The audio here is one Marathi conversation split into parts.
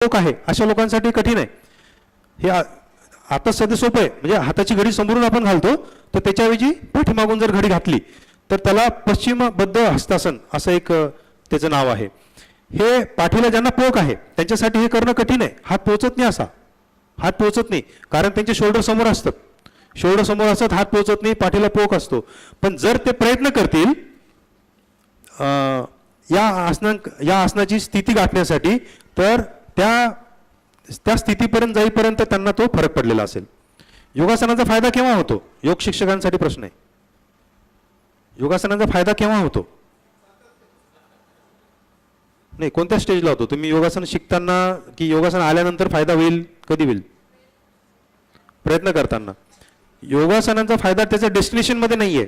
लोक आहे अशा लोकांसाठी कठीण आहे. हे आता सध्या सोपं आहे, म्हणजे हाताची घडी समोरून आपण घालतो तर त्याच्याऐवजी पाठीमागून जर घडी घातली तर त्याला पश्चिमबद्ध हस्तासन असं एक त्याचं नाव आहे. हे पाठीला ज्यांना पोक आहे त्यांच्यासाठी हे करणं कठीण आहे. हात पोहोचत नाही, असा हात पोहोचत नाही, कारण त्यांचे शोल्डर समोर असतात. शोल्डर समोर असतात, हात पोहोचत नाही, पाठीला पोक असतो. पण जर ते प्रयत्न करतील या आसनाची स्थिती गाठण्यासाठी तर त्या स्थितीपर्यंत जाईपर्यंत त्यांना तो फरक पडलेला असेल. योगासनाचा फायदा केव्हा होतो? योग शिक्षकांसाठी प्रश्न आहे. योगासनाचा फायदा केव्हा होतो? नाही, कोणत्या स्टेजला होतो? तुम्ही योगासन शिकताना की योगासन आल्यानंतर फायदा होईल? कधी होईल? प्रयत्न करताना. योगासनाचा फायदा त्याच्या डेस्टिनेशनमध्ये नाही आहे.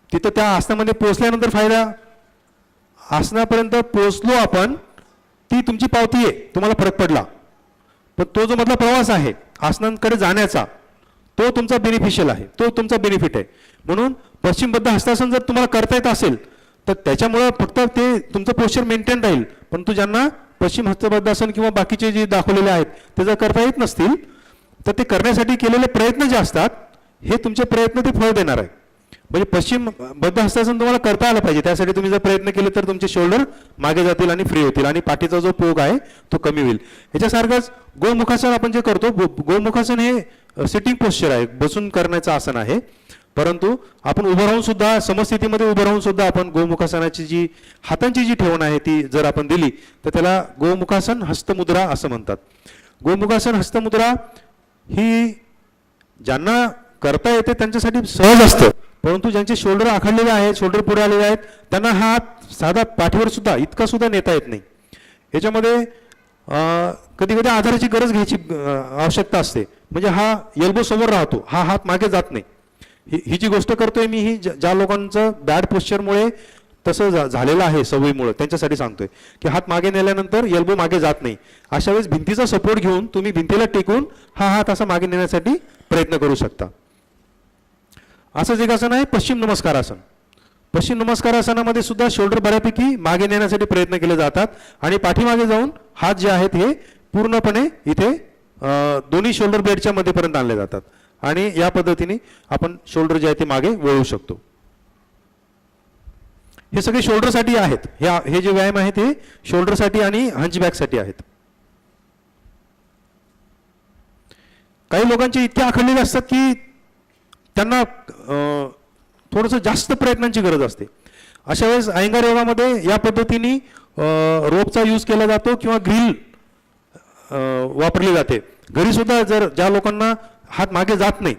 तिथं त्या आसनामध्ये पोहोचल्यानंतर फायदा, आसनापर्यंत पोहोचलो आपण ती तुमची पावती आहे, तुम्हाला फरक पडला. पण तो जो मधला प्रवास आहे आसनांकडे जाण्याचा तो तुमचा बेनिफिशियल आहे, तो तुमचा बेनिफिट आहे. म्हणून पश्चिमबद्ध हस्तासन जर तुम्हाला करता येत असेल तर त्याच्यामुळं फक्त ते तुमचं पोश्चर मेंटेन राहील. परंतु ज्यांना पश्चिम हस्तबद्धासन किंवा बाकीचे जे दाखवलेले आहेत ते जर करता येत नसतील तर ते करण्यासाठी केलेले प्रयत्न जे असतात हे तुमचे प्रयत्न ते फळ देणार आहे. म्हणजे पश्चिम बद्ध हस्तासन तुम्हाला करता आलं पाहिजे. त्यासाठी तुम्ही जर प्रयत्न केले तर तुमचे शोल्डर मागे जातील आणि फ्री होतील आणि पाठीचा जो पोग आहे तो कमी होईल. ह्याच्यासारखंच गोमुखासन आपण जे करतो, गोमुखासन हे सिटिंग पोश्चर आहे, बसून करण्याचं आसन आहे. परंतु आपण उभं राहून सुद्धा, समस्थितीमध्ये उभं राहून सुद्धा आपण गोमुखासनाची जी हातांची जी ठेवण आहे ती जर आपण दिली तर त्याला गोमुखासन हस्तमुद्रा असं म्हणतात. गोमुखासन हस्तमुद्रा ही ज्यांना करता येते त्यांच्यासाठी सहज असतं. परंतु ज्यांचे शोल्डर आखडलेले आहेत, शोल्डर पुढे आलेले आहेत, त्यांना हात साधा पाठीवर सुद्धा इतका सुद्धा नेता येत नाही. याच्यामध्ये कधी कधी आधाराची गरज घ्यायची आवश्यकता असते. म्हणजे हा एल्बो समोर राहतो, हा हात मागे जात नाही. ही जी गोष्ट करतोय मी ही ज्या लोकांचं बॅड पोश्चरमुळे तसं झालेलं आहे सवयीमुळे त्यांच्यासाठी सांगतोय की हात मागे नेल्यानंतर एल्बो मागे जात नाही. अशा वेळेस भिंतीचा सपोर्ट घेऊन तुम्ही भिंतीला टेकून हा हात असा मागे नेण्यासाठी प्रयत्न करू शकता. असंच एक आसन आहे पश्चिम नमस्कार आसन. पश्चिम नमस्कार आसनामध्ये सुद्धा शोल्डर बऱ्यापैकी मागे नेण्यासाठी प्रयत्न केले जातात आणि पाठीमागे जाऊन हात जे आहेत हे पूर्णपणे इथे दोन्ही शोल्डर ब्लेडच्या मध्यपर्यंत आणले जातात आणि या पद्धतीने आपण शोल्डर जे आहे ते मागे वळू शकतो. हे सगळे शोल्डरसाठी आहेत. हे जे व्यायाम आहेत हे शोल्डरसाठी आणि हंचबॅकसाठी आहेत. काही लोकांचे इतके आखडलेले असतात की त्यांना थोडंसं जास्त प्रयत्नांची गरज असते. अशा वेळेस अयंगार योगामध्ये या पद्धतीने रोपचा यूज केला जातो किंवा ग्रिल वापरली जाते. घरी सुद्धा जर ज्या लोकांना हात मागे जात नाही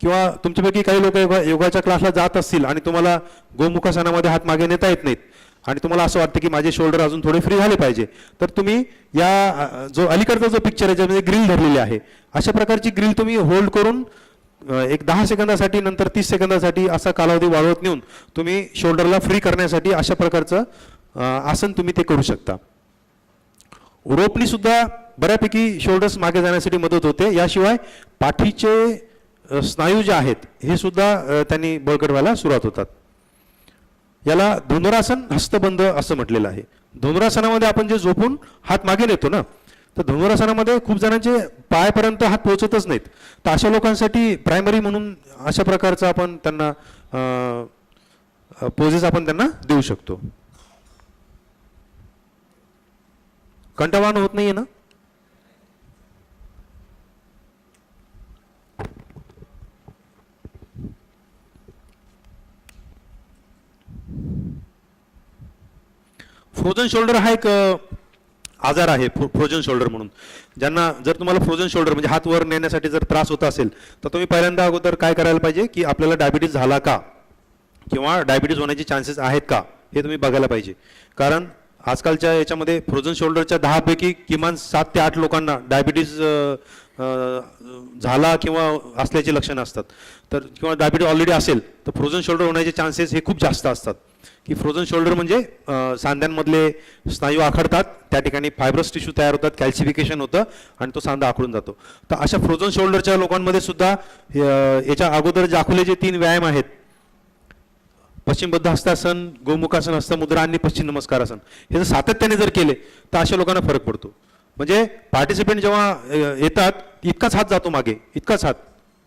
किंवा तुमच्यापैकी काही लोक योगाच्या क्लासला जात असतील आणि तुम्हाला गोमुखासनामध्ये हात मागे नेता येत नाहीत आणि तुम्हाला असं वाटतं की माझे शोल्डर अजून थोडे फ्री झाले पाहिजे, तर तुम्ही या जो अलीकडचा जो पिक्चर आहे ज्यामध्ये ग्रिल धरलेली आहे अशा प्रकारची ग्रिल तुम्ही होल्ड करून एक 10 सेकंदासाठी नंतर 30 सेकंदासाठी असा कालावधी वाढवत नेऊन तुम्ही शोल्डरला फ्री करण्यासाठी अशा प्रकारचं आसन तुम्ही ते करू शकता. रोपनी सुद्धा बऱ्यापैकी शोल्डर्स मागे जाण्यासाठी मदत होते. याशिवाय पाठीचे स्नायू जे आहेत हे सुद्धा त्यांनी बळकट व्हायला सुरुवात होतात. याला धनुरासन हस्तबंध असं म्हटलेलं आहे. धनुरासनामध्ये आपण जे झोपून हात मागे नेतो ना, तर धनुरासनामध्ये खूप जणांचे पायापर्यंत हात पोहोचतच नाहीत. तर अशा लोकांसाठी प्रायमरी म्हणून अशा प्रकारचा आपण त्यांना पोजेस आपण त्यांना देऊ शकतो. कंटाळवाणं होत नाहीये ना? फ्रोझन शोल्डर हा एक आजार आहे, फ्रोझन शोल्डर म्हणून. ज्यांना जर तुम्हाला फ्रोझन शोल्डर म्हणजे हात वर नेण्यासाठी जर त्रास होत असेल तर तुम्ही पहिल्यांदा अगोदर काय करायला पाहिजे की आपल्याला डायबिटीज झाला का किंवा डायबिटीज होण्याचे चान्सेस आहेत का हे तुम्ही बघायला पाहिजे. कारण आजकालच्या याच्यामध्ये फ्रोझन शोल्डरच्या 10 पैकी किमान 7 ते 8 लोकांना डायबिटीज झाला किंवा असल्याची लक्षणं असतात. तर किंवा डायबिटीज ऑलरेडी असेल तर फ्रोझन शोल्डर होण्याचे चान्सेस हे खूप जास्त असतात. की फ्रोझन शोल्डर म्हणजे सांध्यांमधले स्नायू आखडतात, त्या ठिकाणी फायब्रस टिश्यू तयार होतात, कॅल्सिफिकेशन होतं आणि तो सांधा आखडून जातो. तर अशा फ्रोझन शोल्डरच्या लोकांमध्ये सुद्धा याच्या अगोदर दाखवले जे 3 व्यायाम आहेत पश्चिमबद्ध हस्तासन, गोमुखासन, हस्तमुद्रा आणि पश्चिम नमस्कार आसन हे जर सातत्याने जर केले तर अशा लोकांना फरक पडतो. म्हणजे पार्टिसिपेंट जेव्हा येतात इतकाच हात जातो मागे, इतकाच हात,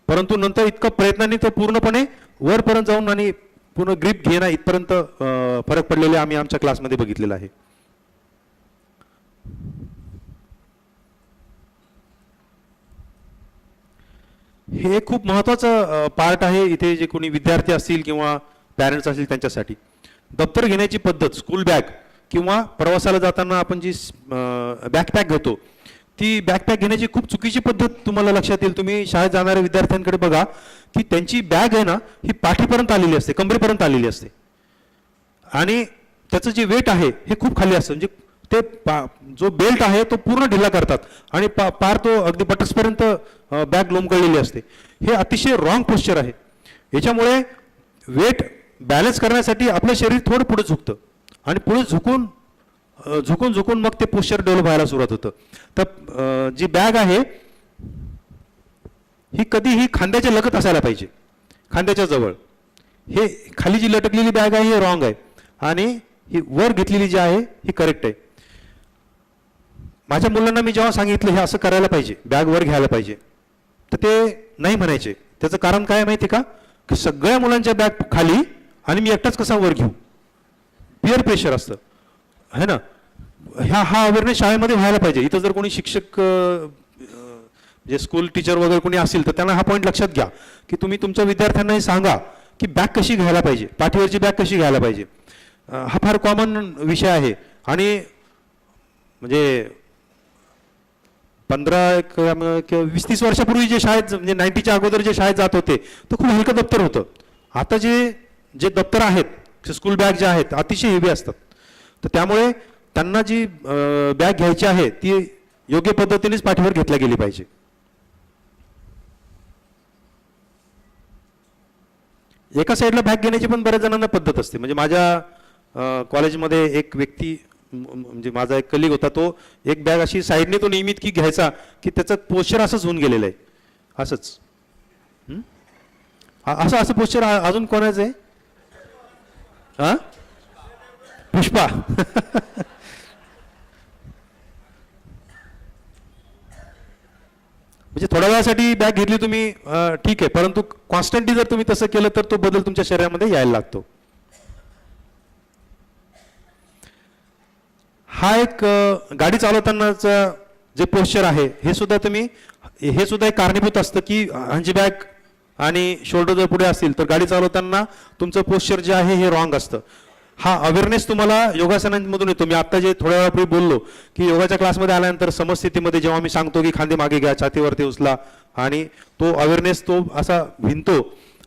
परंतु नंतर इतका प्रयत्नांनी तो पूर्णपणे वरपर्यंत जाऊन आणि पूर्ण ग्रीप घेणं इथपर्यंत फरक पडलेले आम्ही आमच्या क्लासमध्ये बघितलेला आहे. हे खूप महत्त्वाचं पार्ट आहे इथे, जे कोणी विद्यार्थी असतील किंवा पॅरेंट्स असतील त्यांच्यासाठी. दप्तर घेण्याची पद्धत, स्कूल बॅग किंवा प्रवासाला जाताना आपण जी बॅकपॅक घेतो, ती बॅकपॅक घेण्याची खूप चुकीची पद्धत तुम्हाला लक्षात येईल. तुम्ही शाळेत जाणाऱ्या विद्यार्थ्यांकडे बघा की त्यांची बॅग आहे ना ही पाठीपर्यंत आलेली असते, कमरेपर्यंत आलेली असते, आणि त्याचं जे वेट आहे हे खूप खाली असतं. म्हणजे ते जो बेल्ट आहे तो पूर्ण ढिला करतात आणि पार तो अगदी बटक्सपर्यंत बॅग लोंबकळलेली असते. हे अतिशय रॉंग पोश्चर आहे. याच्यामुळे वेट बॅलन्स करण्यासाठी आपलं शरीर थोडं पुढे झुकतं आणि पुढे झुकून झुकून मग ते पोश्चर डेव्हलप व्हायला सुरुवात होतं. तर जी बॅग आहे ही कधीही खांद्याच्या लगत असायला पाहिजे, खांद्याच्या जवळ. हे खाली जी लटकलेली बॅग आहे ही रॉंग आहे आणि ही वर घेतलेली जी आहे ही करेक्ट आहे. माझ्या मुलांना मी जेव्हा सांगितलं हे असं करायला पाहिजे, बॅग वर घ्यायला पाहिजे, तर ते नाही म्हणायचे. त्याचं कारण काय माहिती का, की सगळ्या मुलांच्या बॅग खाली आणि मी एकटाच कसा वर घेऊ, पिअर प्रेशर असतं है ना. हा अवेअरनेस शाळेमध्ये व्हायला पाहिजे. इथं जर कोणी शिक्षक जे स्कूल टीचर वगैरे कोणी असेल तर त्यांना हा पॉईंट लक्षात घ्या की तुम्ही तुमच्या विद्यार्थ्यांना हे सांगा की बॅग कशी घ्यायला पाहिजे, पाठीवरची बॅग कशी घ्यायला पाहिजे. हा फार कॉमन विषय आहे. आणि म्हणजे 20-30 वर्षापूर्वी जे शाळेत म्हणजे 90च्या अगोदर जे शाळेत जात होते तर खूप हलकं दप्तर होतं. आता जे दप्तर आहेत, स्कूल बॅग ज्या आहेत अतिशय हेवी असतात. तर त्यामुळे त्यांना जी बॅग घ्यायची आहे ती योग्य पद्धतीनेच पाठीवर घेतल्या गेली पाहिजे. एका साईडला बॅग घेण्याची पण बऱ्याच जणांना पद्धत असते. म्हणजे माझ्या कॉलेजमध्ये एक व्यक्ती, म्हणजे माझा एक कलिग होता, तो एक बॅग अशी साईडने तो नियमित की घ्यायचा की त्याचं पोश्चर असंच होऊन गेलेलं आहे, असंच. असं पोश्चर अजून कोणाचं आहे? हा, पुष्पा. म्हणजे थोड्या वेळासाठी बॅग घेतली तुम्ही ठीक आहे, परंतु कॉन्स्टंटली जर तुम्ही तसं केलं तर तो बदल तुमच्या शरीरामध्ये यायला लागतो. हा एक गाडी चालवतानाचं जे पोश्चर आहे हे सुद्धा एक कारणीभूत असतं की हंचबॅक आणि शोल्डर जर पुढे असतील तर गाडी चालवताना तुमचं पोश्चर जे आहे हे रॉंग असतं. हा अवेअरनेस तुम्हाला योगासनांमधून येतो. मी आता जे थोड्या वेळापूर्वी बोललो की योगाच्या क्लासमध्ये आल्यानंतर समस्थितीमध्ये जेव्हा मी सांगतो की खांदे मागे घ्या, छातीवरती उचला, आणि तो अवेअरनेस तो असा भिनतो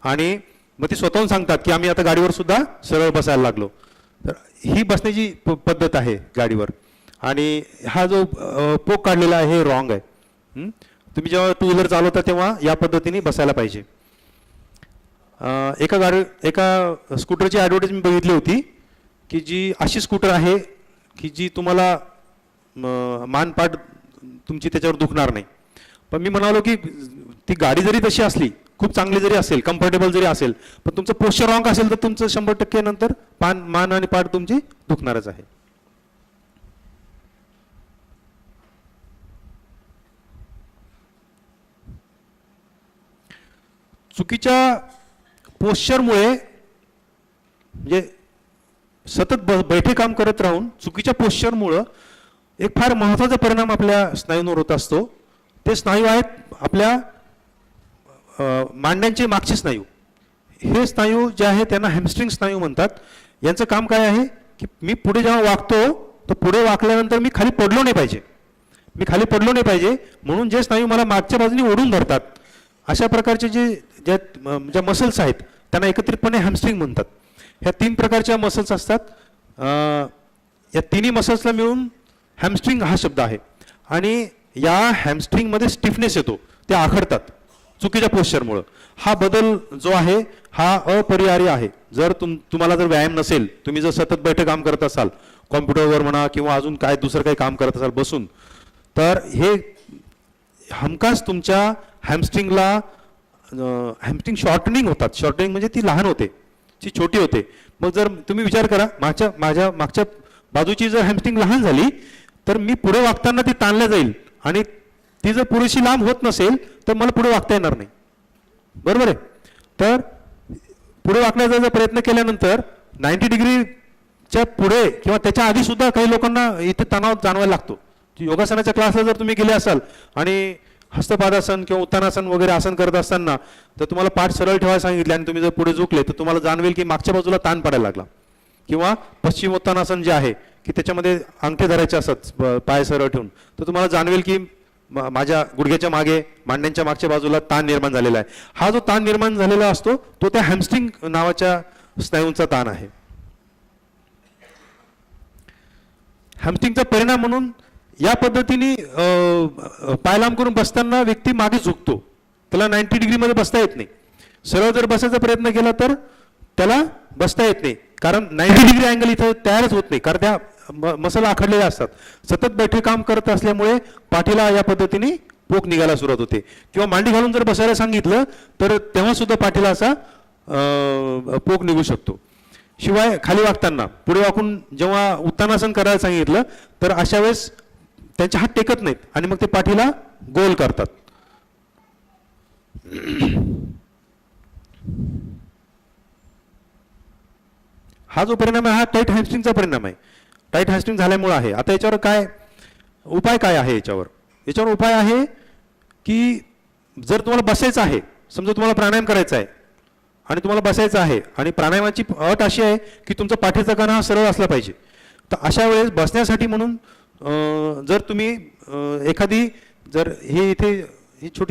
आणि मग ते स्वतःहून सांगतात की आम्ही आता गाडीवर सुद्धा सरळ बसायला लागलो. तर ही बसण्याची पद्धत आहे गाडीवर. आणि हा जो पोक काढलेला आहे हे रॉंग आहे. तुम्ही जेव्हा टू व्हीलर चालवता तेव्हा या पद्धतीने बसायला पाहिजे. एका स्कूटरची ॲडव्हर्टाईज मी बघितली होती की जी अशी स्कूटर आहे की जी तुम्हाला मानपाट तुमची त्याच्यावर दुखणार नाही. पण मी म्हणालो की ती गाडी जरी तशी असली, खूप चांगली जरी असेल, कम्फर्टेबल जरी असेल, पण तुमचं पोश्चर रॉंग असेल तर तुमचं 100% नंतर मान आणि पाठ तुमची दुखणारच आहे. चुकीच्या पोश्चरमुळे म्हणजे सतत बैठे काम करत राहून चुकीच्या पोश्चरमुळं एक फार महत्त्वाचा परिणाम आपल्या स्नायूंवर होत असतो. ते स्नायू आहेत आपल्या मांड्यांचे मागचे स्नायू. हे स्नायू जे आहे त्यांना हॅमस्ट्रिंग स्नायू म्हणतात. यांचं काम काय आहे की मी पुढे जेव्हा वाकतो तर पुढे वाकल्यानंतर मी खाली पडलो नाही पाहिजे, म्हणून जे स्नायू मला मागच्या बाजूने ओढून धरतात अशा प्रकारचे ज्या मसल्स आहेत त्यांना एकत्रितपणे हॅमस्ट्रिंग म्हणतात. ह्या 3 प्रकारच्या मसल्स असतात. या तिन्ही मसल्सला मिळून हॅमस्ट्रिंग हा शब्द आहे. आणि या हॅमस्ट्रिंगमध्ये स्टिफनेस येतो, ते आखडतात चुकीच्या पोश्चरमुळं. हा बदल जो आहे हा अपरिहार्य आहे. जर तुम्हाला जर व्यायाम नसेल, तुम्ही जर सतत बैठे काम करत असाल, कॉम्प्युटरवर म्हणा किंवा अजून काय दुसरं काही काम करत असाल बसून, तर हे हमखास तुमच्या हॅमस्ट्रिंग शॉर्टनिंग होतात. शॉर्टनिंग म्हणजे ती लहान होते, ती छोटी होते. मग जर तुम्ही विचार करा, माझ्या मागच्या बाजूची जर हॅमस्ट्रिंग लहान झाली तर मी पुढे वागताना ती ताणल्या जाईल आणि ती जर पुरेशी लांब होत नसेल तर मला पुढे वागता येणार नाही. बरोबर आहे. तर पुढे वाकण्याचा जर प्रयत्न केल्यानंतर 90 डिग्रीच्या पुढे किंवा त्याच्या आधी सुद्धा काही लोकांना इथे तणाव जाणवायला लागतो. योगासनाच्या क्लासला जर तुम्ही गेले असाल आणि हस्तपादासन किंवा उत्तानासन वगैरे आसन करत असताना तर तुम्हाला पाठ सरळ ठेवायला सांगितले आणि तुम्ही जर पुढे झुकले तर तुम्हाला जाणवेल की मागच्या बाजूला ताण पडायला लागला. किंवा पश्चिमोत्तानासन जे आहे की त्याच्यामध्ये अंगठे धरायचे असतात पाय सरळ ठेवून, तर तुम्हाला जाणवेल की माझ्या गुडघ्याच्या मागे मांड्यांच्या मागच्या बाजूला ताण निर्माण झालेला आहे. हा जो ताण निर्माण झालेला असतो तो त्या हॅमस्ट्रिंग नावाच्या स्नायूंचा ताण आहे. हॅमस्ट्रिंगचा परिणाम म्हणून या पद्धतीने पाय लांब करून बसताना व्यक्ती मागे झुकतो, त्याला 90 डिग्रीमध्ये बसता येत नाही. सरळ जर बसायचा प्रयत्न केला तर त्याला बसता येत नाही, कारण 90 डिग्री अँगल इथं तयारच होत नाही, कारण त्या मसल आखडलेले असतात. सतत बैठे काम करत असल्यामुळे पाठीला या पद्धतीने पोक निघायला सुरुवात होते. किंवा मांडी घालून जर बसायला सांगितलं तर तेव्हा सुद्धा पाठीला असा पोक निघू शकतो. शिवाय खाली वाकताना पुढे वाकून जेव्हा उत्तानासन करायला सांगितलं तर अशा वेळेस त्यांचे हात टेकत नाहीत आणि मग ते पाठीला गोल करतात. हा जो परिणाम आहे हा टाईट हॅमस्ट्रिंगचा परिणाम आहे. टाईट हॅमस्ट्रिंग झाल्यामुळे आहे. आता याच्यावर काय उपाय काय आहे? याच्यावर उपाय आहे की जर तुम्हाला बसायचं आहे, समजा तुम्हाला प्राणायाम करायचा आहे आणि तुम्हाला बसायचं आहे आणि प्राणायामाची अट अशी आहे की तुमचा पाठीचा कणा हा सरळ असला पाहिजे, तर अशा वेळेस बसण्यासाठी म्हणून जर तुम्ही एखादी जर हे इथे ही छोटी